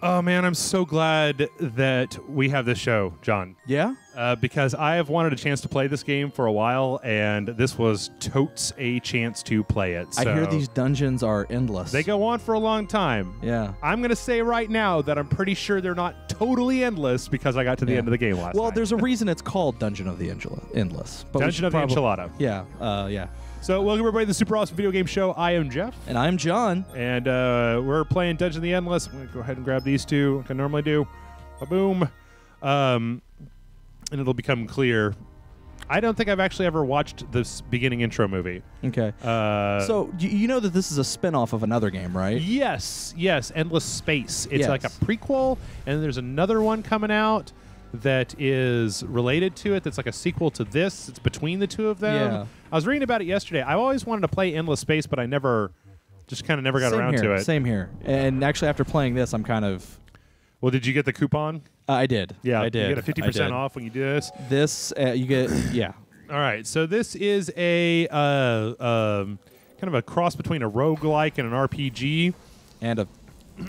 Oh, man, I'm so glad that we have this show, John. Yeah? Because I have wanted a chance to play this game for a while, and this was totes a chance to play it. So I hear these dungeons are endless. they go on for a long time. Yeah. I'm going to say right now that I'm pretty sure they're not totally endless because I got to the end of the game last Well, night. there's a reason it's called Dungeon of the Endless. But Dungeon of the Enchilada. Yeah, yeah. So welcome everybody to the Super Awesome Video Game Show. I am Jeff. And I'm John. And we're playing Dungeon of the Endless. I'm going to go ahead and grab these two like I normally do. Ba-boom. And it'll become clear. I don't think I've actually ever watched this beginning intro movie. Okay. So you know that this is a spin-off of another game, right? Yes. Endless Space. It's Yes. like a prequel, and there's another one coming out that is related to it. That's like a sequel to this. It's between the two of them. Yeah. I was reading about it yesterday. I always wanted to play Endless Space, but I never got around to it. Same here. And actually, after playing this, I'm kind of... Well, did you get the coupon? I did. Yeah, I did. You get a 50% off when you do this. This, you get... Yeah. All right, so this is a kind of a cross between a roguelike and an RPG. And a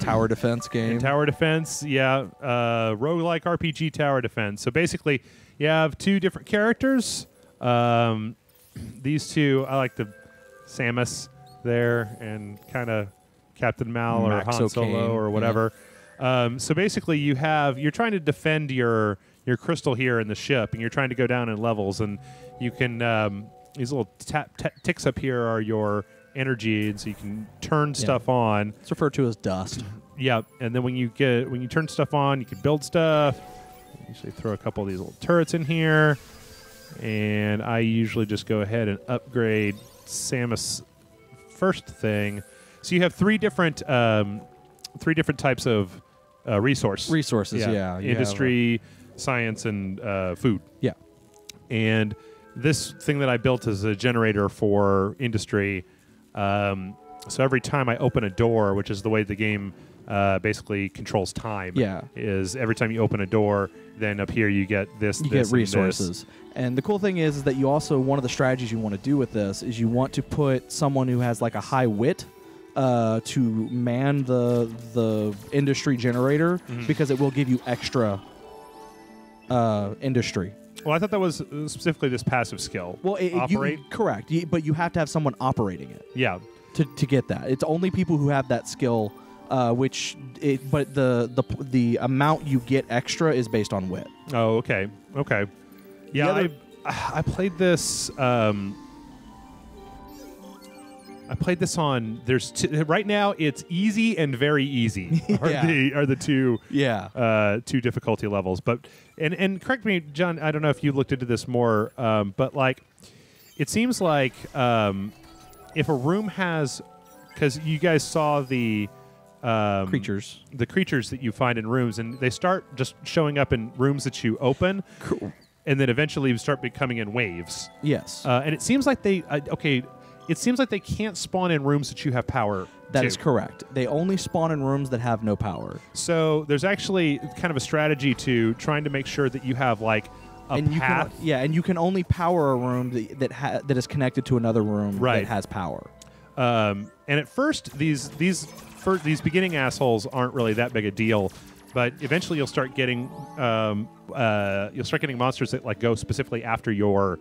tower defense game. And tower defense, yeah. Roguelike RPG tower defense. So basically, you have two different characters. These two, I like the Samus there and kind of Captain Mal or Max Han Solo O'Kane, or whatever. So basically, you're trying to defend your crystal here in the ship, and you're trying to go down in levels, and you can these little ticks up here are your energy, and so you can turn stuff on. It's referred to as dust. Yeah, and then when you turn stuff on, you can build stuff. I usually throw a couple of these little turrets in here, and I usually just go ahead and upgrade Samus first thing. So you have three different types of resources. Yeah. You Industry, science, and food. Yeah. And this thing that I built is a generator for industry. So every time I open a door, which is the way the game basically controls time, is every time you open a door, then up here you get this. You get resources. And the cool thing is that you also, one of the strategies you want to do with this is you want to put someone who has like a high wit to man the industry generator, because it will give you extra industry. Well, I thought that was specifically this passive skill. Well, operate. Correct, but you have to have someone operating it. Yeah. To get that, it's only people who have that skill. But the amount you get extra is based on wit. Oh, okay. Yeah, I played this. I played this on. Right now. It's easy and very easy are the two two difficulty levels. But and correct me, John. I don't know if you looked into this more, but like it seems like if a room has, because you guys saw the creatures that you find in rooms, and they start just showing up in rooms that you open. Cool. And then eventually start becoming in waves. Yes. And it seems like they it seems like they can't spawn in rooms that you have power. That is correct. They only spawn in rooms that have no power. So there's actually kind of a strategy to trying to make sure that you have like a path. And you can only power a room that is connected to another room that has power. And at first, these beginning assholes aren't really that big a deal, but eventually you'll start getting monsters that like go specifically after your.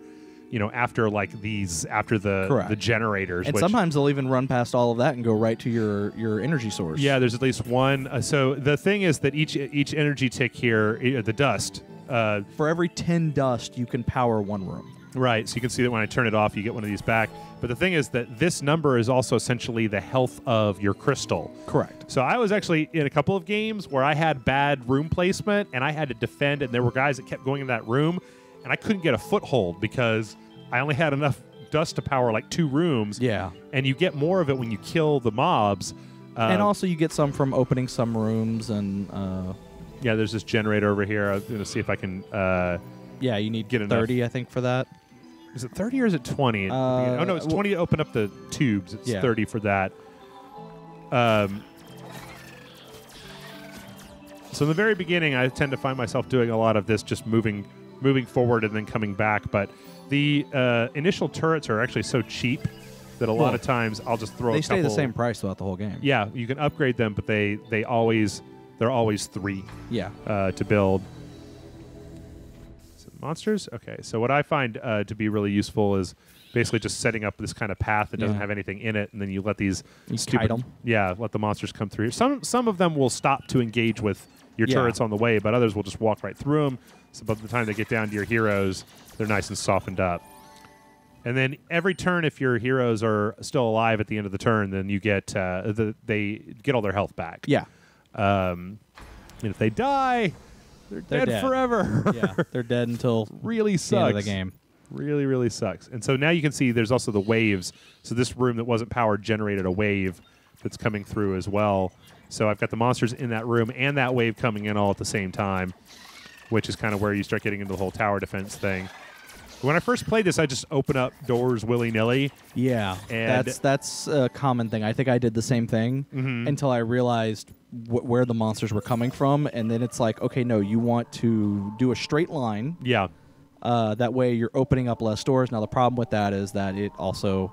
After the generators. And sometimes they'll even run past all of that and go right to your energy source. Yeah, there's at least one. So the thing is that each energy tick here, the dust. For every 10 dust, you can power one room. Right, so you can see that when I turn it off, you get one of these back. But the thing is that this number is also essentially the health of your crystal. Correct. So I was actually in a couple of games where I had bad room placement, and I had to defend, and there were guys that kept going in that room, and I couldn't get a foothold because I only had enough dust to power like 2 rooms. Yeah. And you get more of it when you kill the mobs. And also you get some from opening some rooms and... yeah, there's this generator over here. I'm going to see if I can... yeah, you need get 30, enough. I think, for that. Is it 30 or is it 20? Oh, no, it's 20 to open up the tubes. It's 30 for that. So in the very beginning, I tend to find myself doing a lot of this, just moving forward and then coming back. But the initial turrets are actually so cheap that a lot of times I'll just throw a couple... They stay the same price throughout the whole game. Yeah, you can upgrade them, but they always They're always 3 to build. So monsters? Okay, so what I find to be really useful is basically just setting up this kind of path that doesn't have anything in it, and then you let these kite them. Yeah, let the monsters come through. Some of them will stop to engage with your turrets on the way, but others will just walk right through them. So by the time they get down to your heroes, they're nice and softened up. And then every turn, if your heroes are still alive at the end of the turn, then you get they get all their health back. Yeah. And if they die, they're dead forever. Yeah, they're dead until really sucks. the end of the game. Really, really sucks. And so now you can see there's also the waves. So this room that wasn't powered generated a wave that's coming through as well. So I've got the monsters in that room and that wave coming in all at the same time, which is kind of where you start getting into the whole tower defense thing. When I first played this, I just open up doors willy-nilly. Yeah, and that's a common thing. I think I did the same thing until I realized where the monsters were coming from, and then it's like, okay, no, you want to do a straight line. Yeah. That way you're opening up less doors. Now, the problem with that is that it also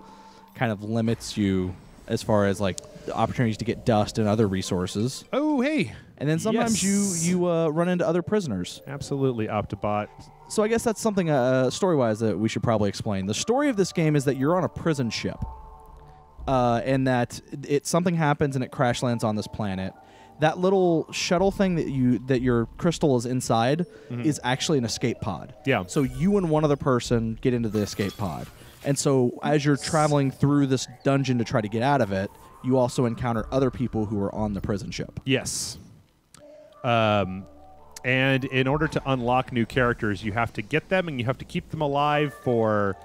kind of limits you as far as, like, opportunities to get dust and other resources. Oh, hey. And then sometimes you run into other prisoners. Absolutely, Optibot. So I guess that's something story-wise that we should probably explain. The story of this game is that you're on a prison ship, and that something happens and it crash lands on this planet. That little shuttle thing that your crystal is inside is actually an escape pod. Yeah. So you and one other person get into the escape pod, and so as you're traveling through this dungeon to try to get out of it, you also encounter other people who are on the prison ship. Yes. And in order to unlock new characters, you have to get them and you have to keep them alive for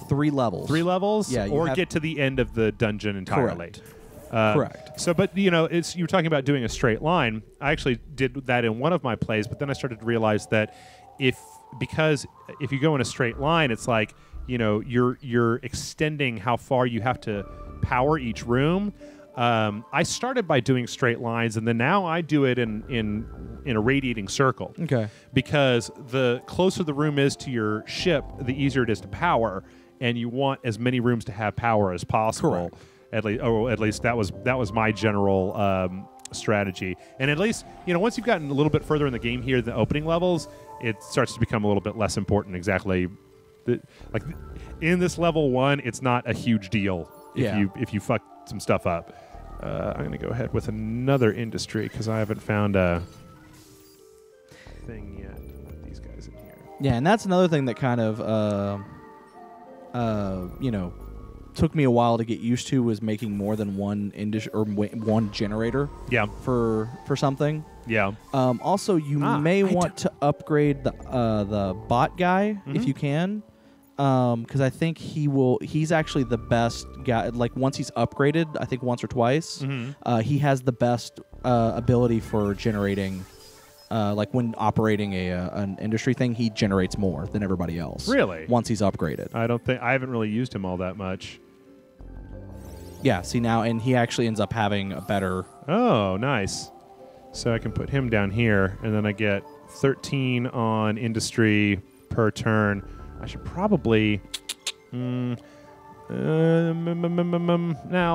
3 levels. 3 levels? Yeah. Or get to the end of the dungeon entirely. Correct. So, but, you know, you were talking about doing a straight line. I actually did that in one of my plays, but then I started to realize that because if you go in a straight line, it's like, you know, you're extending how far you have to power each room. I started by doing straight lines, and then now I do it in a radiating circle. Okay. Because the closer the room is to your ship, the easier it is to power, and you want as many rooms to have power as possible. Correct. At least that was my general strategy. And at least, you know, once you've gotten a little bit further in the game here, the opening levels, it starts to become a little bit less important. Exactly, like in this level 1, it's not a huge deal if you fuck some stuff up. I'm going to go ahead with another industry because I haven't found a thing yet. Put these guys in here. Yeah, and that's another thing that kind of, you know, took me a while to get used to, was making more than one one generator. Yeah. For something. Yeah. Also, you may want to upgrade the bot guy if you can. Because I think he's actually the best guy. Like, once he's upgraded, I think once or twice, he has the best ability for generating. Like, when operating an industry thing, he generates more than everybody else. Really? Once he's upgraded. I haven't really used him all that much. Yeah. See now, and he actually ends up having a better. Oh, nice. So I can put him down here, and then I get 13 on industry per turn. I should probably... now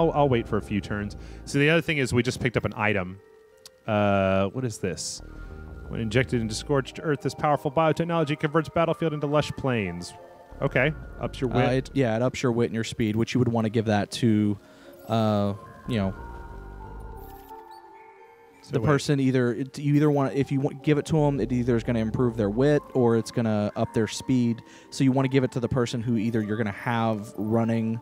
I'll wait for a few turns. So the other thing is we just picked up an item. What is this? When injected into scorched earth, this powerful biotechnology converts battlefield into lush plains. Okay. Ups your wit. It ups your wit and your speed, which you would want to give that to, you know... The person you either want, if you give it to them, it either is going to improve their wit or it's going to up their speed. So you want to give it to the person who either you're going to have running.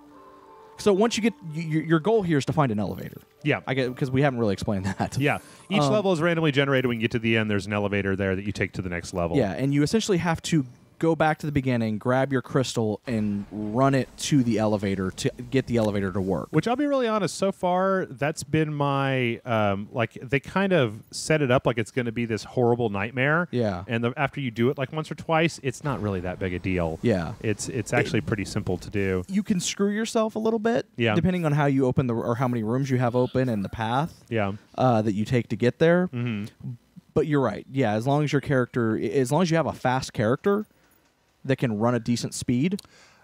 So once you get your goal here is to find an elevator. Yeah, I get, because we haven't really explained that. Yeah, each level is randomly generated. When you get to the end, there's an elevator there that you take to the next level. Yeah, and you essentially have to go back to the beginning, grab your crystal, and run it to the elevator to get the elevator to work. Which, I'll be really honest, so far, that's been my, like, they kind of set it up like it's going to be this horrible nightmare. Yeah. And after you do it, like, once or twice, it's not really that big a deal. Yeah. It's actually pretty simple to do. You can screw yourself a little bit, depending on how you open or how many rooms you have open and the path that you take to get there. Mm-hmm. But you're right. Yeah, as long as you have a fast character that can run a decent speed.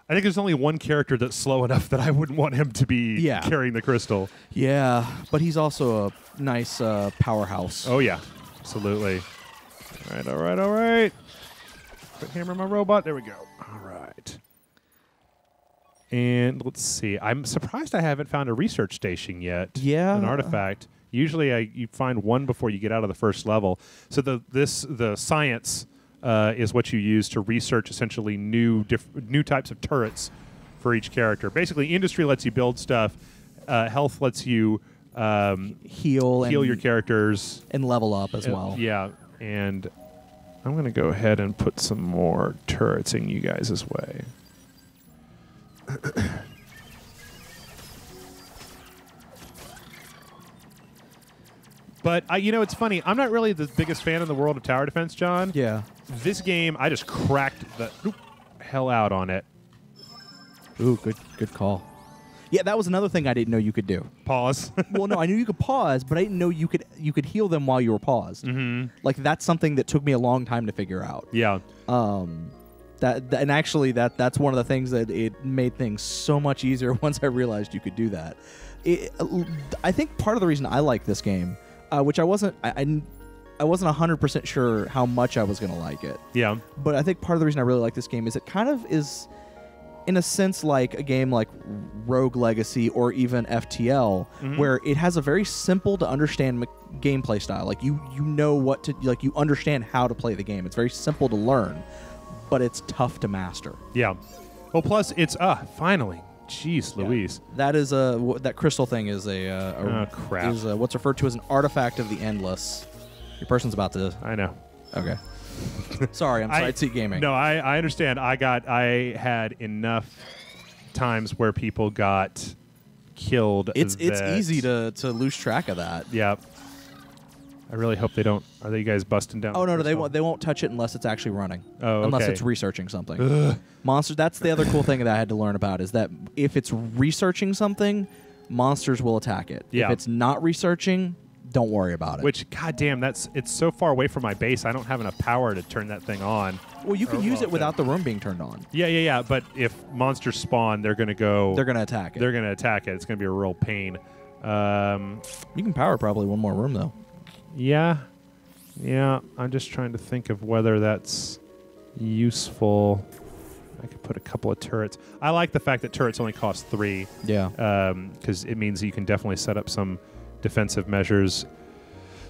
I think there's only one character that's slow enough that I wouldn't want him to be carrying the crystal. Yeah, but he's also a nice powerhouse. Oh, yeah. Absolutely. All right, all right, all right. Quit hammering my robot. There we go. All right. And let's see. I'm surprised I haven't found a research station yet. Yeah. An artifact. Usually you find one before you get out of the first level. So the science is what you use to research essentially new types of turrets for each character. Basically, industry lets you build stuff. Health lets you heal your characters. And level up as well. Yeah. And I'm going to go ahead and put some more turrets in you guys' way. But, it's funny. I'm not really the biggest fan of the world of tower defense, John. Yeah. This game, I just cracked the hell out on it. Ooh, good call. Yeah, that was another thing I didn't know you could do. Pause. Well, no, I knew you could pause, but I didn't know you could heal them while you were paused. Mm-hmm. Like, that's something that took me a long time to figure out. Yeah. And actually, that's one of the things that it made things so much easier once I realized you could do that. I think part of the reason I like this game, which I wasn't 100% sure how much I was going to like it. Yeah. But I think part of the reason I really like this game is it kind of is, in a sense, like a game like Rogue Legacy or even FTL, where it has a very simple to understand gameplay style. Like you know what to, like you understand how to play the game. It's very simple to learn, but it's tough to master. Yeah. Well, plus it's finally. Jeez, Louise. That is that crystal thing is crap. Is what's referred to as an artifact of the endless. Your person's about to. I know. Okay. Sorry, I'm side seat gaming. No, I understand. I had enough times where people got killed. It's easy to lose track of that. Yeah. I really hope they don't. Are they guys busting down? Oh no, they won't touch it unless it's actually running. Oh, okay. Unless it's researching something. Monsters. That's the other cool thing that I had to learn about is that if it's researching something, monsters will attack it. Yeah. If it's not researching, don't worry about it. Which, goddamn, it's so far away from my base. I don't have enough power to turn that thing on. Well, you can use it without the room being turned on. Yeah. But if monsters spawn, they're going to go. They're going to attack it. They're going to attack it. It's going to be a real pain. You can power probably one more room though. Yeah. I'm just trying to think of whether that's useful. I could put a couple of turrets. I like the fact that turrets only cost 3. Yeah. Because it means you can definitely set up some defensive measures.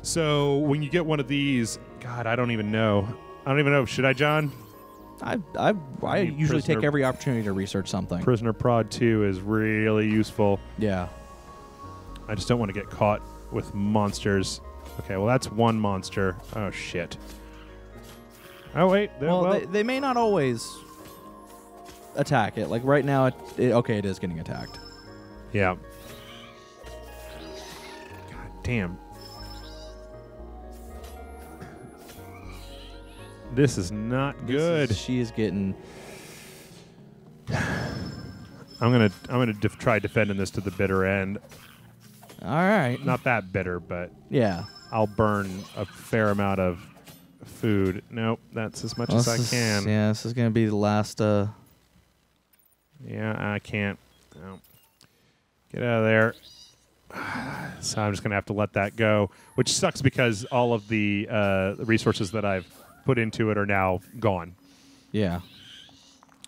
So when you get one of these, God, I don't even know. Should I, John? I usually take every opportunity to research something. Prisoner Prod 2 is really useful. Yeah. I just don't want to get caught with monsters. Okay, well, that's one monster. Oh, shit. Oh, wait. They may not always attack it. Like right now, it is getting attacked. Yeah. God damn. This is not good. She is getting. I'm gonna try defending this to the bitter end. All right. Not that bitter, but yeah, I'll burn a fair amount of food. Nope, that's as much as I can. Yeah, this is gonna be the last. Yeah, I can't. No. Get out of there. So I'm just gonna have to let that go, which sucks because all of the resources that I've put into it are now gone. Yeah.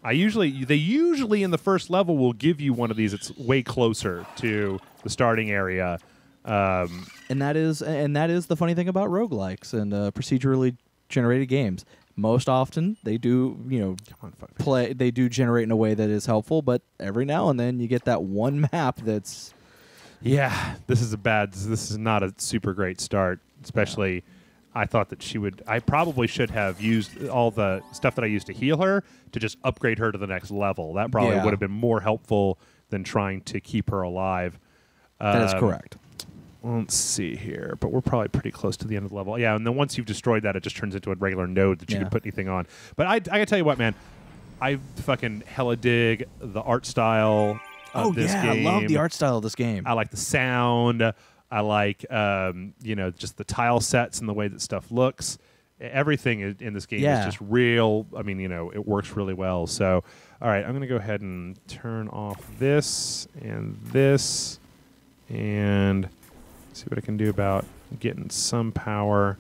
They usually in the first level will give you one of these. It's way closer to the starting area. And that is the funny thing about roguelikes and procedurally generated games. Most often they do, they do generate in a way that is helpful, but every now and then you get that one map that's this is not a super great start, especially. Yeah. I thought that I probably should have used all the stuff that I used to heal her to just upgrade her to the next level. That probably would have been more helpful than trying to keep her alive. That is correct. Let's see here, but we're probably pretty close to the end of the level. Yeah, and then once you've destroyed that, it just turns into a regular node that you can put anything on. But I gotta tell you what, man, I fucking hella dig the art style of this game. I love the art style of this game. I like the sound. I like, just the tile sets and the way that stuff looks. Everything in this game is just real. I mean, it works really well. So, all right, I'm going to go ahead and turn off this and see what I can do about getting some power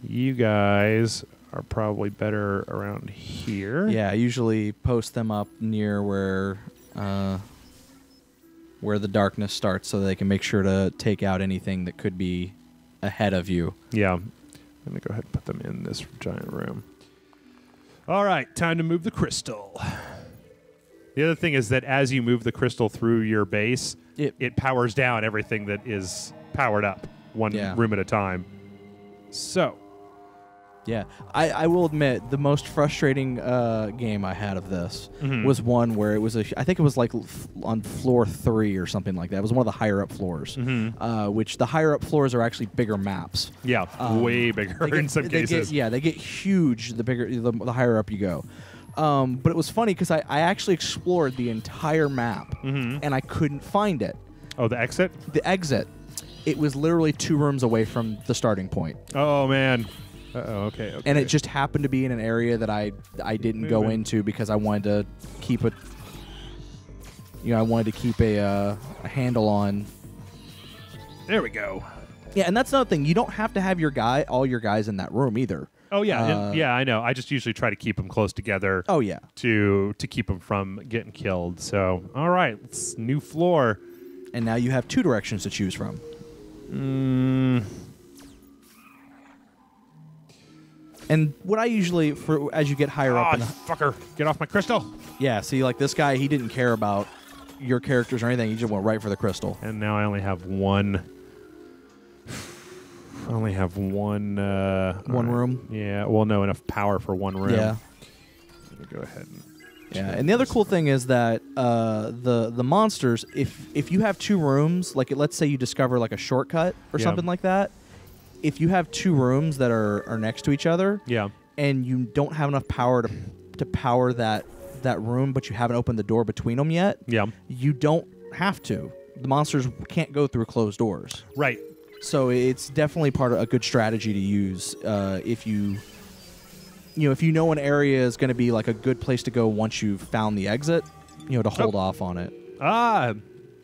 You guys are probably better around here. Yeah, I usually post them up near where the darkness starts so they can make sure to take out anything that could be ahead of you. Yeah. I'm going to go ahead and put them in this giant room. All right, time to move the crystal. The other thing is that as you move the crystal through your base, it powers down everything that is powered up one room at a time. So. Yeah, I will admit the most frustrating game I had of this was one where it was I think it was like on floor 3 or something like that. It was one of the higher up floors, which the higher up floors are actually bigger maps. Yeah, way bigger in some cases. They get huge the higher up you go. But it was funny because I actually explored the entire map and I couldn't find it. Oh, the exit? The exit. It was literally 2 rooms away from the starting point. Oh man. Okay. And it just happened to be in an area that I didn't go into because I wanted to keep a handle on. There we go. Yeah, and that's another thing. You don't have to have all your guys in that room either. Oh yeah, I know. I just usually try to keep them close together. Oh yeah. To keep them from getting killed. So all right, it's new floor. And now you have 2 directions to choose from. And what I usually, as you get higher up... fucker, get off my crystal. Yeah, see, like this guy, he didn't care about your characters or anything. He just went right for the crystal. And now I only have one... one room? Yeah, well, no, enough power for one room. Yeah. Let me go ahead and... Yeah, and the other cool thing is that the monsters, if you have 2 rooms, like let's say you discover like a shortcut or something like that, if you have 2 rooms that are next to each other, and you don't have enough power to power that room, but you haven't opened the door between them yet, you don't have to. The monsters can't go through closed doors. Right. So it's definitely part of a good strategy to use if you know an area is going to be like a good place to go once you've found the exit, to hold off on it.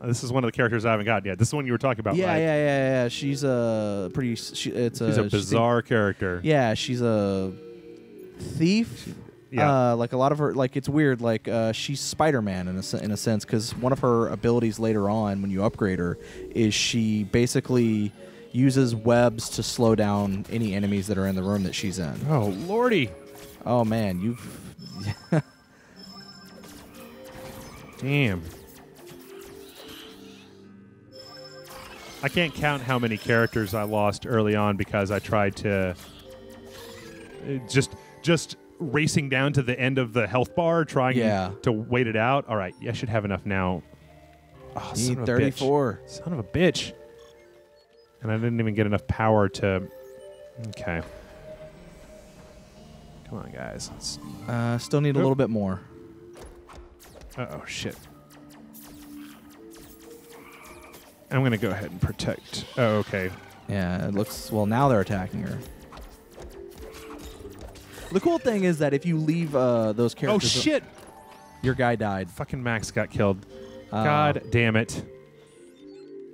This is one of the characters I haven't gotten yet. This is the one you were talking about, right? Yeah. She's a pretty... She's a bizarre character. Yeah, she's a thief. Yeah. Like a lot of her... Like, it's weird. Like, she's Spider-Man in a sense, because one of her abilities later on when you upgrade her is she basically uses webs to slow down any enemies that are in the room that she's in. Oh, lordy. Oh, man. You've... Damn. I can't count how many characters I lost early on because I tried to just racing down to the end of the health bar, trying to wait it out. All right, I should have enough now. Oh, you need 34. Son of a bitch. And I didn't even get enough power to... Okay. Come on, guys. Still need a little bit more. Uh-oh, shit. I'm going to go ahead and protect. Oh, okay. Yeah, it looks... Well, now they're attacking her. The cool thing is that if you leave those characters... Oh, shit! Your guy died. Fucking Max got killed. God damn it.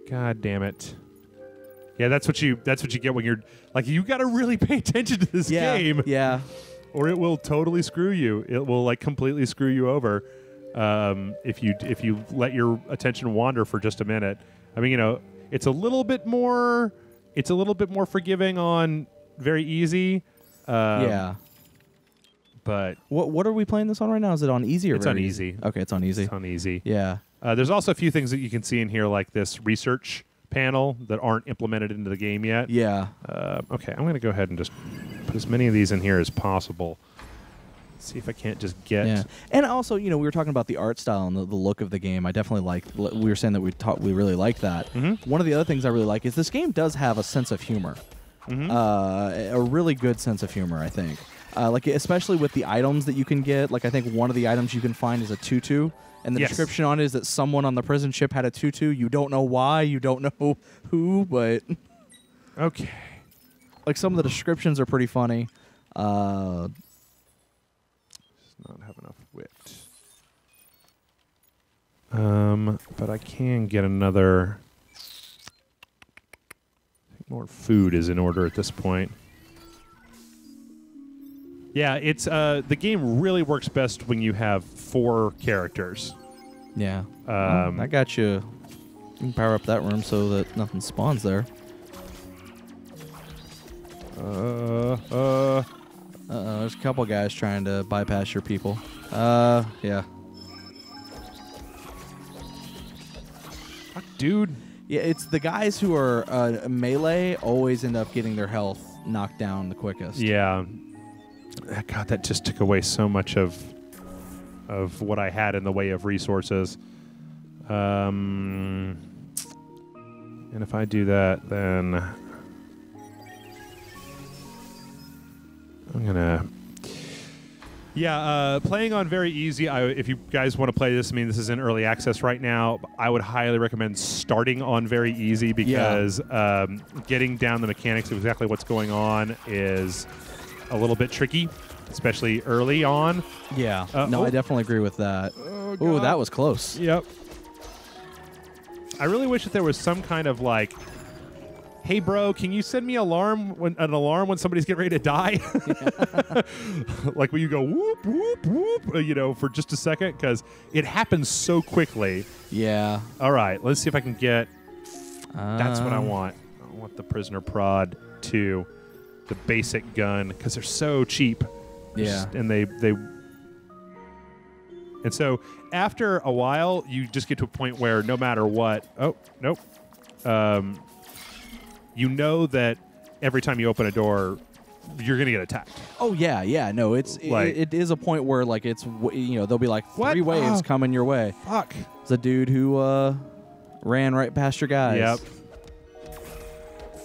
God damn it. Yeah, that's what you get when you're... Like, you got to really pay attention to this game. Yeah. Or it will totally screw you. It will, like, completely screw you over if you let your attention wander for just a minute. I mean, it's a little bit more forgiving on very easy. Yeah. But what are we playing this on right now? Is it on easy or it's on easy? Okay, it's on easy. It's on easy. Yeah. There's also a few things that you can see in here, like this research panel that aren't implemented into the game yet. Yeah. Okay, I'm going to go ahead and just put as many of these in here as possible. See if I can't just get... Yeah. And also, we were talking about the art style and the look of the game. I definitely like... We were saying that we really like that. Mm-hmm. One of the other things I really like is this game does have a sense of humor. Mm-hmm. A really good sense of humor, I think. Like, especially with the items that you can get. Like, I think one of the items you can find is a tutu. And the description on it is that someone on the prison ship had a tutu. You don't know why. You don't know who, but... Okay. Like, some of the descriptions are pretty funny. Does not have enough wit. But I can get another... I think more food is in order at this point. Yeah, it's the game really works best when you have 4 characters. Yeah. I got you. You can power up that room so that nothing spawns there. There's a couple guys trying to bypass your people. Yeah. Fuck, dude. Yeah, it's the guys who are melee always end up getting their health knocked down the quickest. Yeah. God, that just took away so much of what I had in the way of resources. And if I do that, then I'm gonna. Yeah, playing on very easy. If you guys want to play this, I mean, this is in early access right now. I would highly recommend starting on very easy because getting down the mechanics of exactly what's going on is a little bit tricky, especially early on. Yeah. I definitely agree with that. Oh, that was close. Yep. I really wish that there was some kind of like, hey, bro, can you send me an alarm when somebody's getting ready to die? Like when you go whoop, whoop, whoop, for just a second, because it happens so quickly. Yeah. All right, let's see if I can get... That's what I want. I want the Prisoner Prod 2, the basic gun, because they're so cheap. Yeah. And And so after a while, you just get to a point where no matter what... Oh, nope. You know that every time you open a door, you're going to get attacked. Oh, yeah. No, it is a point where, like, it's, there'll be, like, 3 waves coming your way. Fuck. It's a dude who ran right past your guys. Yep.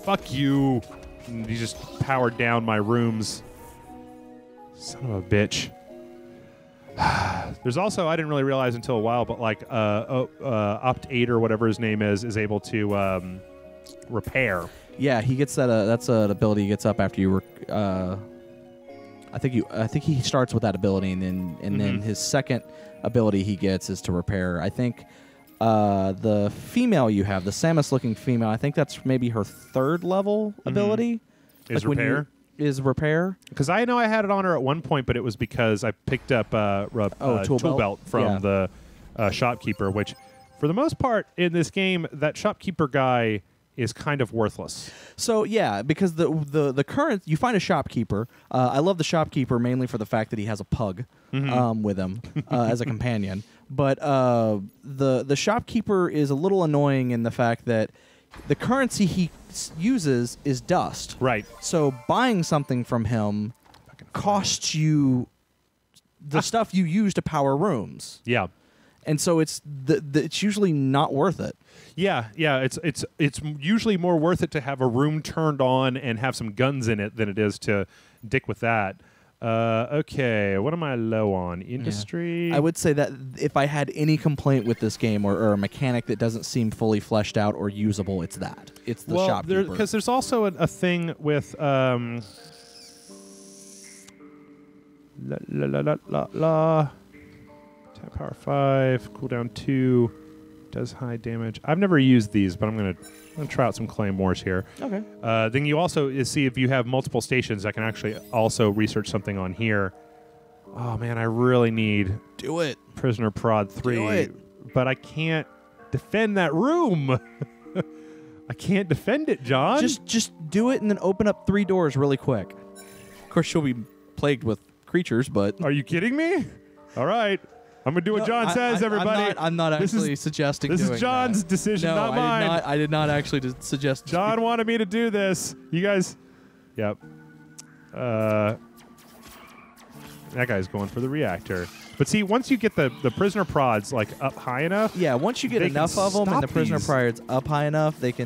Fuck you. And he just powered down my rooms. Son of a bitch. There's also, I didn't really realize until a while, but, like, Opt 8 or whatever his name is able to repair. Yeah, he gets that. That's an ability he gets up after you. I think he starts with that ability, and then his second ability he gets is to repair. I think the female you have, the Samus-looking female, I think that's maybe her 3rd level ability. Is repair? Is repair? Because I know I had it on her at one point, but it was because I picked up tool belt from the Shopkeeper, which, for the most part in this game, that Shopkeeper guy is kind of worthless. So yeah, because the current, you find a shopkeeper. I love the shopkeeper mainly for the fact that he has a pug with him as a companion. But the shopkeeper is a little annoying in the fact that the currency he uses is dust. Right. So buying something from him costs you the stuff you use to power rooms. Yeah. And so it's usually not worth it. Yeah. It's usually more worth it to have a room turned on and have some guns in it than it is to dick with that. Okay, what am I low on? Industry? Yeah. I would say that if I had any complaint with this game or a mechanic that doesn't seem fully fleshed out or usable, it's that. It's the shopkeeper. Because there's also a thing with... Tap power 5, cooldown 2, does high damage. I've never used these, but I'm gonna try out some claymores here. Okay. Then you also see if you have multiple stations. I can actually also research something on here. Oh man, I really need Prisoner Prod 3, Do it. But I can't defend that room. I can't defend it, John. Just do it and then open up 3 doors really quick. Of course, you'll be plagued with creatures, but... Are you kidding me? All right. I'm going to do what John says, everybody. I'm not actually suggesting this doing is John's that. decision, no, not mine. I did not actually suggest... John wanted me to do this. You guys... Yep. That guy's going for the reactor. But see, once you get the prisoner prods like up high enough... Yeah, once you get enough of them and the prisoner prods up high enough, they'll take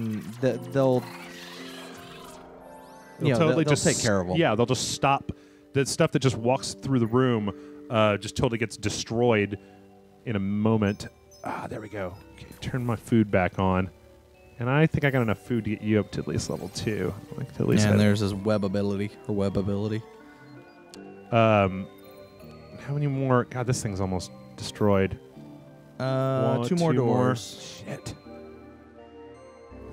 care of them. Yeah, they'll just stop the stuff that just walks through the room. Just totally gets destroyed in a moment. There we go. Okay, turn my food back on. And I think I got enough food to get you up to at least level 2. And there's his web ability. How many more? God, this thing's almost destroyed. 2 more doors. Shit.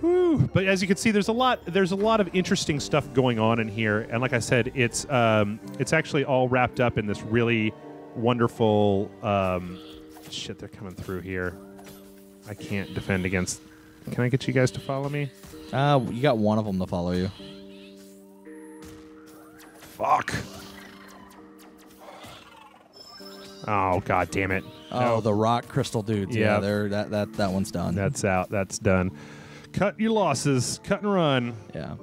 Whew. But as you can see, there's a lot of interesting stuff going on in here, and like I said, it's actually all wrapped up in this really wonderful shit. They're coming through here. I can't defend against. Can I get you guys to follow me? You got one of them to follow you. Fuck. Oh, god damn it. Oh, no. the rock crystal dudes. Yeah. That one's done. That's out. That's done. Cut your losses. Cut and run. Yeah.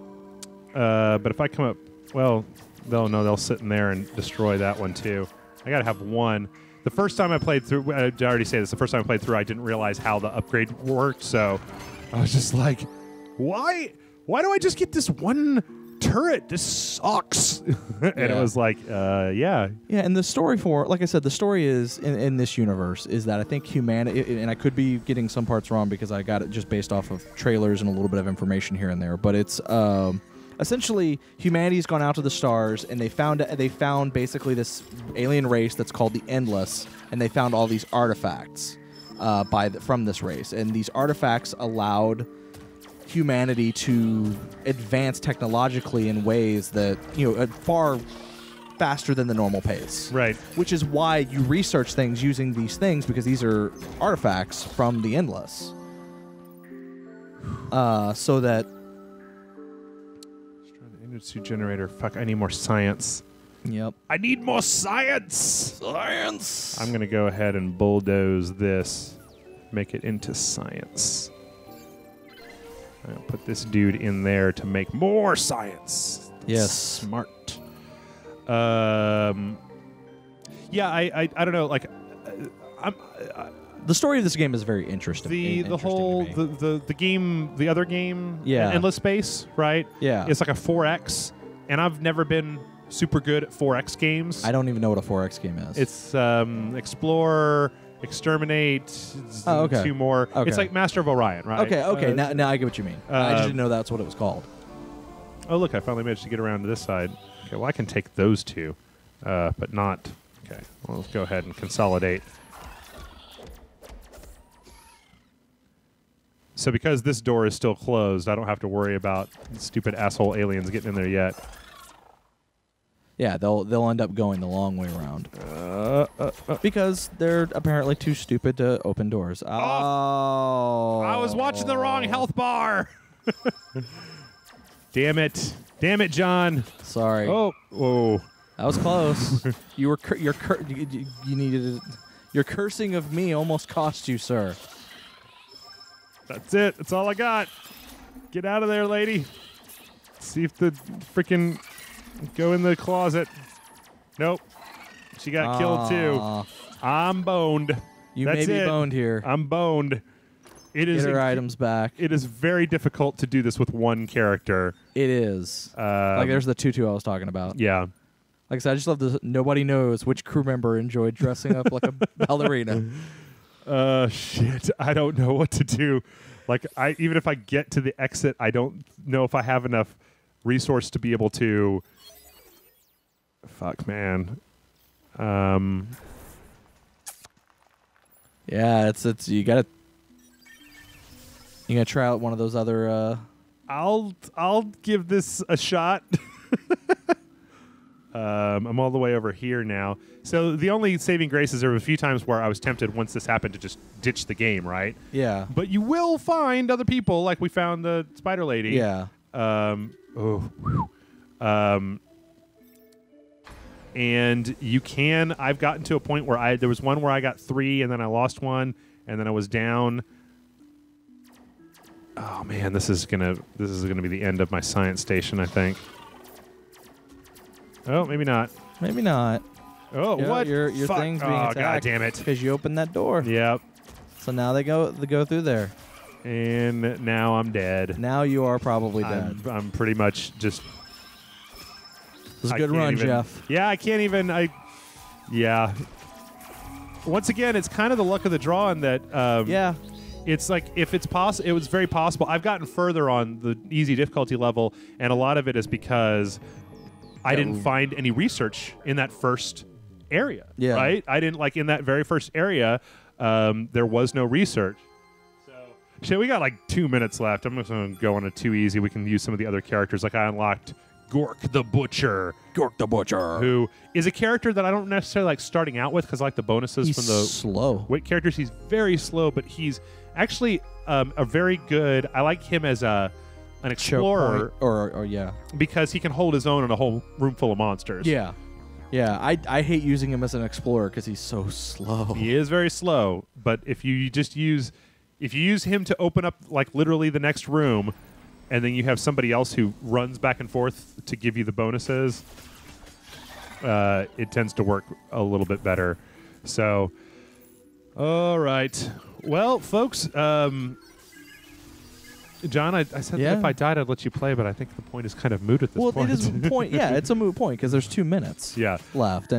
But if I come up, well, they'll sit in there and destroy that one too. I gotta have one. The first time I played through, I already say this, the first time I played through, I didn't realize how the upgrade worked, so I was just like, why do I just get this one turret? This sucks. And it was like, yeah. Yeah, and the story like I said, the story is, in this universe, is that I think humanity, and I could be getting some parts wrong because I got it just based off of trailers and a little bit of information here and there, but it's, essentially, humanity's gone out to the stars, and they found basically this alien race that's called the Endless, and they found all these artifacts from this race, and these artifacts allowed humanity to advance technologically in ways that far faster than the normal pace. Right. Which is why you research things using these things, because these are artifacts from the Endless. So that. Energy generator. Fuck, I need more science. Yep. I need more science! Science! I'm going to go ahead and bulldoze this. Make it into science. I'm going to put this dude in there to make more science. That's yes. Smart. Yeah, I don't know. Like, the story of this game is very interesting. The other game, yeah. Endless Space, right? Yeah. It's like a 4X, and I've never been super good at 4X games. I don't even know what a 4X game is. It's Explore, Exterminate, okay. two more. Okay. It's like Master of Orion, right? Okay. Now I get what you mean. I just didn't know that's what it was called. Oh, look, I finally managed to get around to this side. Okay, well, I can take those two, but not... Okay, well, let's go ahead and consolidate. So because this door is still closed, I don't have to worry about stupid asshole aliens getting in there yet. Yeah, they'll end up going the long way around. Because they're apparently too stupid to open doors. Oh. I was watching the wrong health bar. Damn it, John. Sorry. Oh, whoa. That was close. You needed it. Your cursing of me almost cost you, sir. That's it. That's all I got. Get out of there, lady. See if the freaking go in the closet. Nope. She got killed too. I'm boned. You That's may be it. boned here. I'm boned. It is Get her items back. It is very difficult to do this with one character. It is. Like there's the tutu I was talking about. Yeah. Like I said, I just love this. Nobody knows which crew member enjoyed dressing up like a ballerina. Shit. I don't know what to do. Like, even if I get to the exit, I don't know if I have enough resource to be able to. Fuck, man. Yeah, it's you gotta try out one of those other. I'll give this a shot. I'm all the way over here now. So the only saving grace is there were a few times where I was tempted once this happened to just ditch the game, right? Yeah. But you will find other people, like we found the spider lady. Yeah. And you can. I've gotten to a point where there was one where I got 3, and then I lost one, and then I was down. Oh man, this is gonna be the end of my science station, I think. Oh, maybe not. Maybe not. Oh, what? Your thing's being attacked. Oh, god damn it! Because you opened that door. Yep. So now they go through there. And now I'm dead. Now you are probably dead. I'm pretty much just. It was a good run, Jeff. Yeah, I can't even. Yeah. Once again, it's kind of the luck of the draw in that. Yeah. It's like if it's possible, it was very possible. I've gotten further on the easy difficulty level, and a lot of it is because I didn't find any research in that first area. Yeah. Right? I didn't in that very first area. There was no research. Shit, we got like 2 minutes left. I'm just going to go on a too easy. We can use some of the other characters. Like I unlocked Gork the Butcher. Gork the Butcher. Who is a character that I don't necessarily like starting out with because I like the bonuses from the slow wit characters. He's very slow, but he's actually a very good. I like him as an explorer. Or yeah. Because he can hold his own in a whole room full of monsters. Yeah. Yeah, I hate using him as an explorer because he's so slow. He is very slow, but if you use him to open up like literally the next room, and then you have somebody else who runs back and forth to give you the bonuses, it tends to work a little bit better. So, all right. Well, folks, John, I said that if I died, I'd let you play, but I think the point is kind of moot at this point. Well, it is a point. Yeah, it's a moot point because there's 2 minutes left.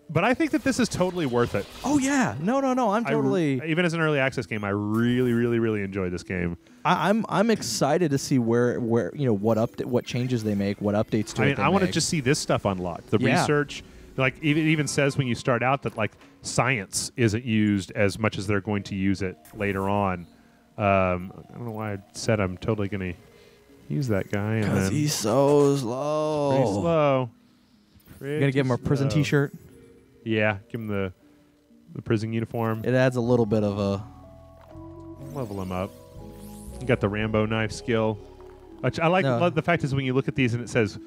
But I think that this is totally worth it. Oh, yeah. No. I'm totally... even as an early access game, I really, really, really enjoyed this game. I'm excited to see where what changes they make, what updates to it. I want to just see this stuff unlocked. The research, like it even says when you start out that like science isn't used as much as they're going to use it later on. I don't know why I said I'm totally going to use that guy. Because he's so slow. Pretty slow. You're going to give him a prison T-shirt? Yeah, give him the prison uniform. It adds a little bit of a... Level him up. You got the Rambo knife skill. Which I like the fact is when you look at these and it says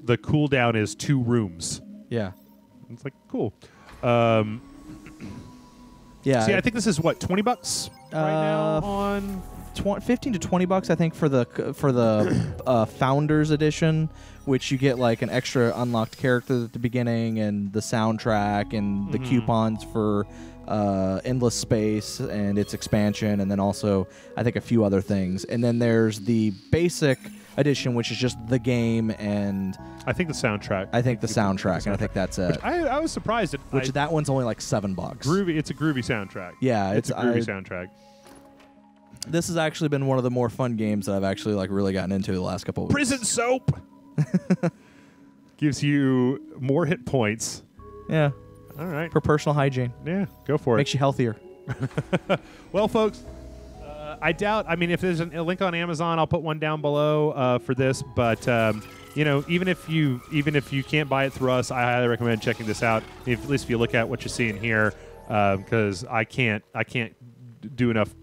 the cooldown is 2 rooms. Yeah. It's like, cool. Yeah. See, I think this is what, $20 right now on 15 to $20, I think, for the Founders Edition, which you get like an extra unlocked character at the beginning and the soundtrack and the coupons for Endless Space and its expansion, and then also I think a few other things. And then there's the basic edition, which is just the game and I think the soundtrack. I think the soundtrack, and I think that's it. Which I was surprised at. Which that one's only like $7. Groovy. It's a groovy soundtrack. Yeah, it's a groovy soundtrack. This has actually been one of the more fun games that I've actually like really gotten into the last couple of weeks. Prison soap gives you more hit points. Yeah. All right. For personal hygiene. Yeah, go for it. Makes you healthier. Well, folks, I doubt. I mean, if there's a link on Amazon, I'll put one down below for this. But even if you can't buy it through us, I highly recommend checking this out. At least if you look at what you're seeing here, because I can't do enough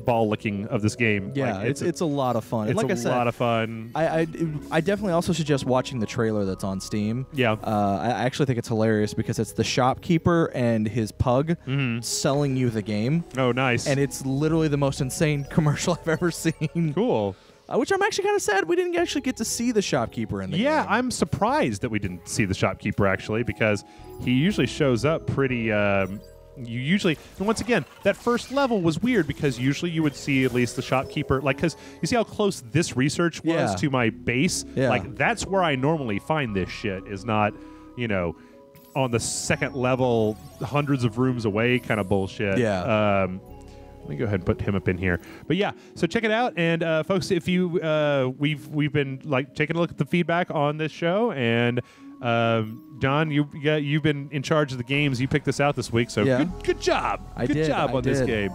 ball licking of this game. Yeah, like, it's a lot of fun. It's like a I said, lot of fun. I definitely also suggest watching the trailer that's on Steam. Yeah. I actually think it's hilarious because it's the shopkeeper and his pug selling you the game. Oh, nice. And it's literally the most insane commercial I've ever seen. Cool. Which I'm actually kind of sad we didn't actually get to see the shopkeeper in the game. Yeah, I'm surprised that we didn't see the shopkeeper actually, because he usually shows up pretty... and once again, that first level was weird because usually you would see at least the shopkeeper, like, because you see how close this research was to my base? Yeah. Like, that's where I normally find this shit, is not, on the second level, hundreds of rooms away kind of bullshit. Yeah. Let me go ahead and put him up in here. But yeah, so check it out. And folks, if you, we've been like taking a look at the feedback on this show, and John, you've been in charge of the games. You picked this out this week, so good job. Good job on this game.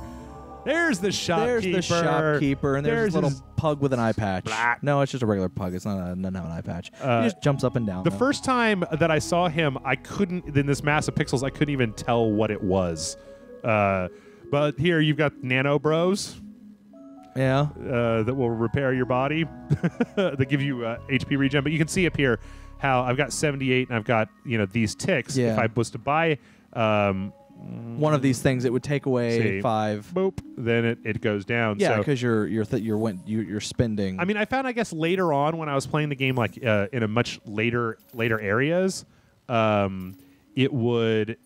There's the shopkeeper. There's the shopkeeper, and there's a little pug with an eye patch. Blah. No, it's just a regular pug. It's not an eye patch. He just jumps up and down. The first time that I saw him, I couldn't, in this mass of pixels, I couldn't even tell what it was. But here you've got Nano Bros. Yeah. That will repair your body. That give you HP regen. But you can see up here how I've got 78 and I've got these ticks. Yeah. If I was to buy one of these things, it would take away 5. Boop. Then it goes down. Yeah, because you're spending. I mean, I found, I guess, later on when I was playing the game, like in a much later areas, I would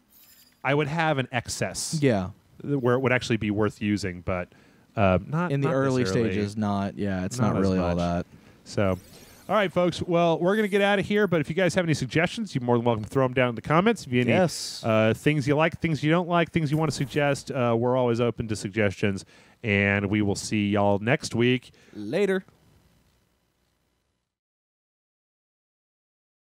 have an excess. Yeah. Where it would actually be worth using, but not in the early stages. It's not really all that. So, all right, folks. Well, we're gonna get out of here. But if you guys have any suggestions, you're more than welcome to throw them down in the comments. If you have any things you like, things you don't like, things you want to suggest, we're always open to suggestions. And we will see y'all next week. Later.